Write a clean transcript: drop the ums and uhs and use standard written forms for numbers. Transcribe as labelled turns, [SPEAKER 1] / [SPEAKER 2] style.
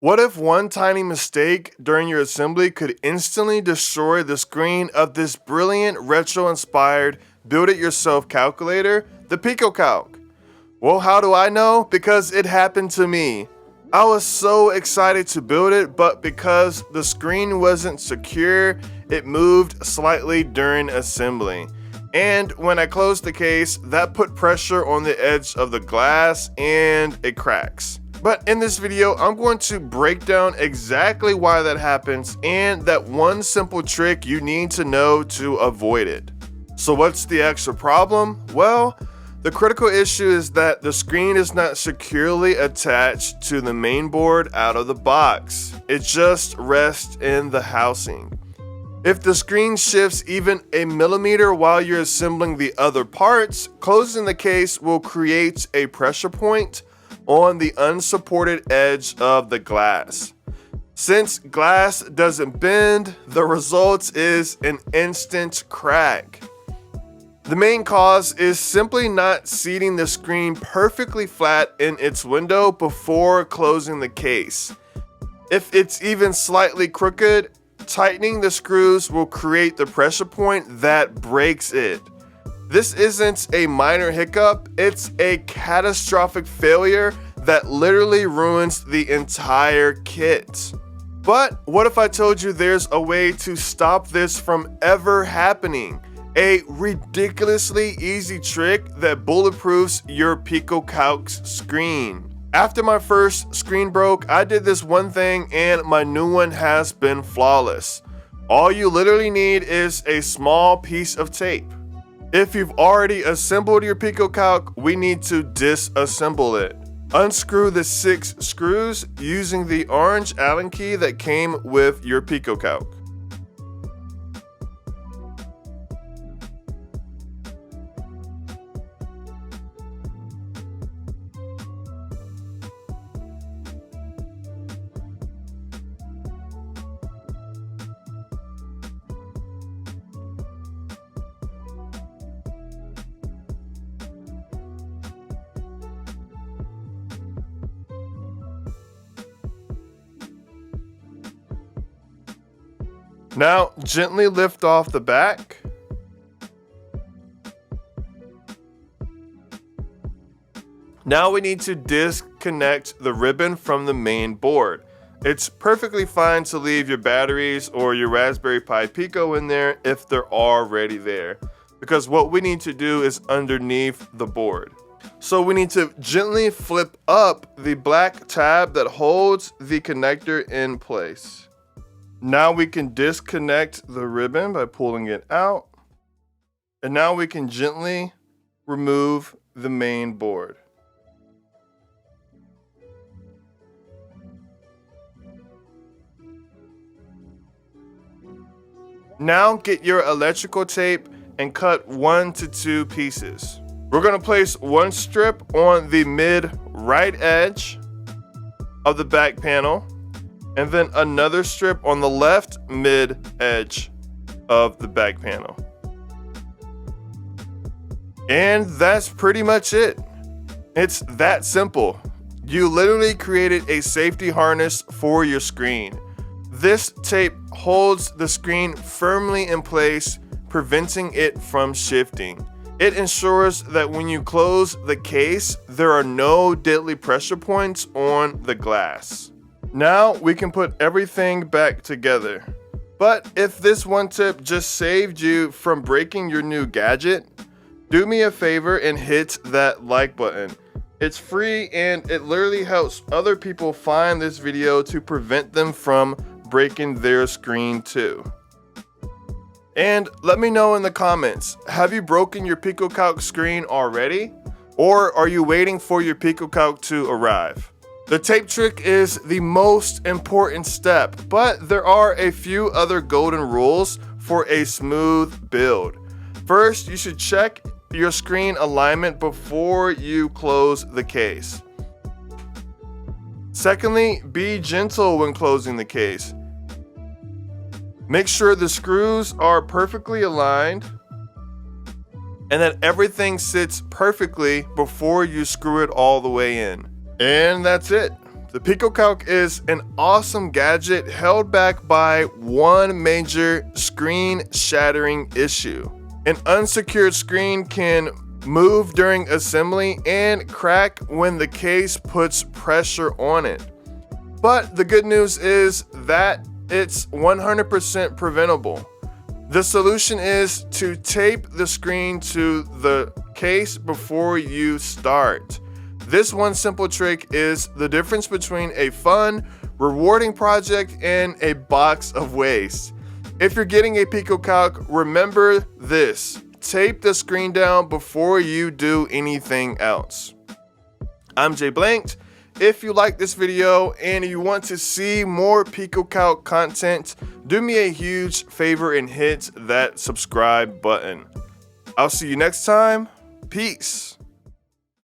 [SPEAKER 1] What if one tiny mistake during your assembly could instantly destroy the screen of this brilliant retro-inspired build-it-yourself calculator, the PicoCalc? Well, how do I know? Because it happened to me. I was so excited to build it, but because the screen wasn't secure, it moved slightly during assembly. And when I closed the case, that put pressure on the edge of the glass and it cracks. But in this video, I'm going to break down exactly why that happens and that one simple trick you need to know to avoid it. So what's the extra problem? Well, the critical issue is that the screen is not securely attached to the main board out of the box. It just rests in the housing. If the screen shifts even a millimeter while you're assembling the other parts, closing the case will create a pressure point on the unsupported edge of the glass. Since glass doesn't bend, the result is an instant crack. The main cause is simply not seating the screen perfectly flat in its window before closing the case. If it's even slightly crooked, tightening the screws will create the pressure point that breaks it. This isn't a minor hiccup, it's a catastrophic failure that literally ruins the entire kit. But what if I told you there's a way to stop this from ever happening? A ridiculously easy trick that bulletproofs your PicoCalc's screen. After my first screen broke, I did this one thing and my new one has been flawless. All you literally need is a small piece of tape. If you've already assembled your PicoCalc, we need to disassemble it. Unscrew the 6 screws using the orange Allen key that came with your PicoCalc. Now, gently lift off the back. Now we need to disconnect the ribbon from the main board. It's perfectly fine to leave your batteries or your Raspberry Pi Pico in there if they're already there, because what we need to do is underneath the board. So we need to gently flip up the black tab that holds the connector in place. Now we can disconnect the ribbon by pulling it out. And now we can gently remove the main board. Now get your electrical tape and cut 1 to 2 pieces. We're going to place one strip on the mid right edge of the back panel, and then another strip on the left mid edge of the back panel. And that's pretty much it. It's that simple. You literally created a safety harness for your screen. This tape holds the screen firmly in place, preventing it from shifting. It ensures that when you close the case, there are no deadly pressure points on the glass. Now we can put everything back together. But if this one tip just saved you from breaking your new gadget, do me a favor and hit that like button. It's free and it literally helps other people find this video to prevent them from breaking their screen too. And let me know in the comments, have you broken your PicoCalc screen already? Or are you waiting for your PicoCalc to arrive? The tape trick is the most important step, but there are a few other golden rules for a smooth build. First, you should check your screen alignment before you close the case. Secondly, be gentle when closing the case. Make sure the screws are perfectly aligned and that everything sits perfectly before you screw it all the way in. And that's it. The PicoCalc is an awesome gadget held back by one major screen-shattering issue. An unsecured screen can move during assembly and crack when the case puts pressure on it. But the good news is that it's 100% preventable. The solution is to tape the screen to the case before you start. This one simple trick is the difference between a fun, rewarding project and a box of waste. If you're getting a PicoCalc, remember this: tape the screen down before you do anything else. I'm JBlanked. If you like this video and you want to see more PicoCalc content, do me a huge favor and hit that subscribe button. I'll see you next time. Peace.